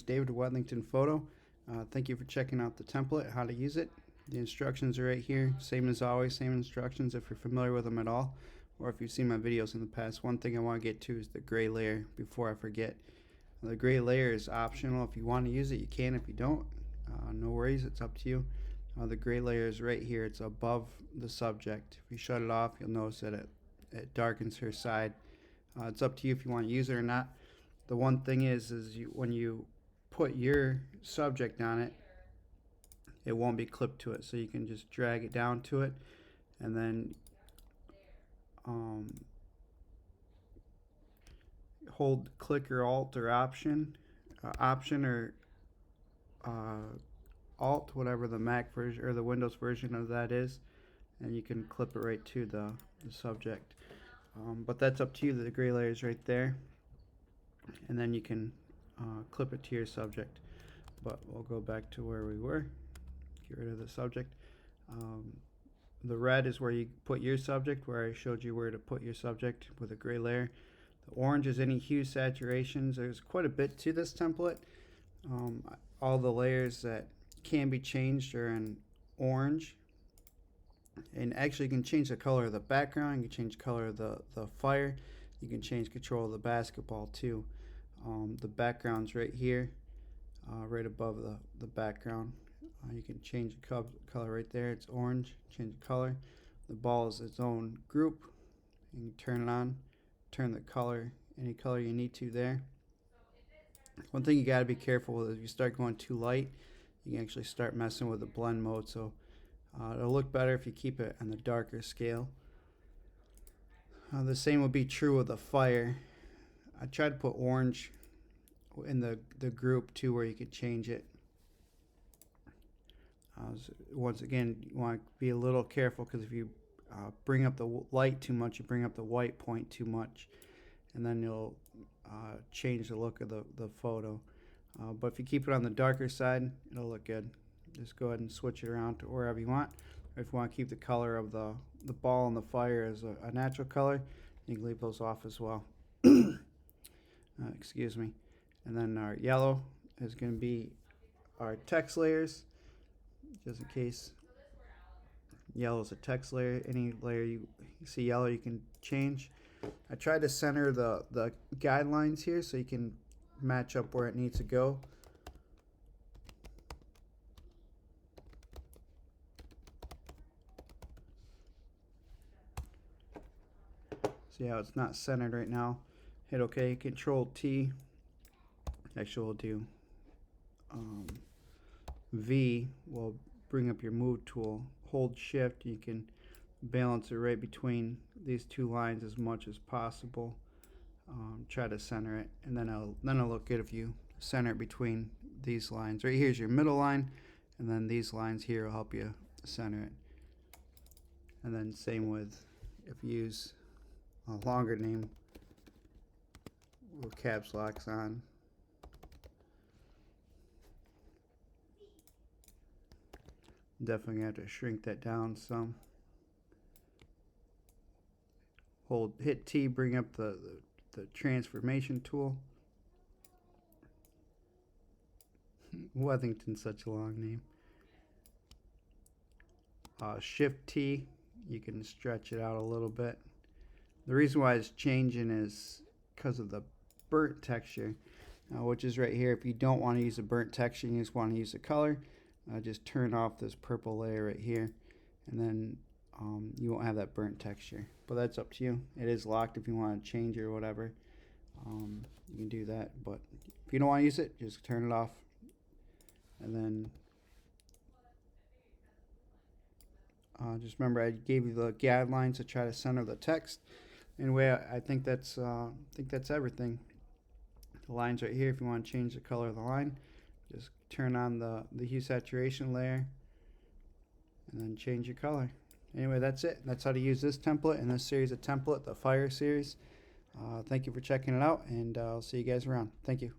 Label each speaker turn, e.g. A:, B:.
A: David Wedlington Photo. Thank you for checking out the template, how to use it. The instructions are right here, same as always, same instructions if you're familiar with them at all, or if you've seen my videos in the past. One thing I want to get to is the gray layer before I forget. The gray layer is optional. If you want to use it, you can. If you don't, no worries, it's up to you. The gray layer is right here, it's above the subject. If you shut it off, you'll notice that it darkens her side. It's up to you if you want to use it or not. The one thing is when you put your subject on it, it won't be clipped to it, so you can just drag it down to it and then hold click or alt or option or alt, whatever the Mac version or the Windows version of that is, and you can clip it right to the subject. But that's up to you. The gray layer is right there, and then you can clip it to your subject. But we'll go back to where we were. Get rid of the subject. The red is where you put your subject, where I showed you where to put your subject with a gray layer. The orange is any hue saturations. There's quite a bit to this template. All the layers that can be changed are in orange. And actually you can change the color of the background, you can change the color of the fire, you can change control of the basketball too. The background's right here, right above the background. You can change the color right there, it's orange, change the color. The ball is its own group. You can turn it on, turn the color, any color you need to there. One thing you got to be careful with is if you start going too light, you can actually start messing with the blend mode. So it'll look better if you keep it on the darker scale. The same would be true with the fire. I tried to put orange in the group too, where you could change it. Once again, you want to be a little careful, because if you bring up the light too much, you bring up the white point too much, and then you'll change the look of the photo. But if you keep it on the darker side, it'll look good. Just go ahead and switch it around to wherever you want. Or if you want to keep the color of the ball and the fire as a natural color, you can leave those off as well. Excuse me. And then our yellow is going to be our text layers, just in case. Yellow is a text layer. Any layer you see yellow, you can change. I tried to center the guidelines here so you can match up where it needs to go. See how it's not centered right now. Hit OK. Control T. Actually, we'll do V will bring up your move tool. Hold Shift, you can balance it right between these two lines as much as possible. Try to center it, and then it'll look good if you center it between these lines. Right here's your middle line, and then these lines here will help you center it. And then same with if you use a longer name with caps locks on. Definitely gonna have to shrink that down some. Hit T, bring up the transformation tool. Wethington's such a long name. Shift T, you can stretch it out a little bit. The reason why it's changing is because of the burnt texture, which is right here. If you don't want to use a burnt texture, you just want to use the color, just turn off this purple layer right here, and then you won't have that burnt texture. But that's up to you. It is locked. If you want to change it or whatever, you can do that. But if you don't want to use it, just turn it off. And then just remember, I gave you the guidelines to try to center the text. Anyway, I think that's everything. The line's right here. If you want to change the color of the line, just turn on the Hue Saturation layer and then change your color. Anyway, that's it. That's how to use this template in this series of template, the Fire series. Thank you for checking it out, and I'll see you guys around. Thank you.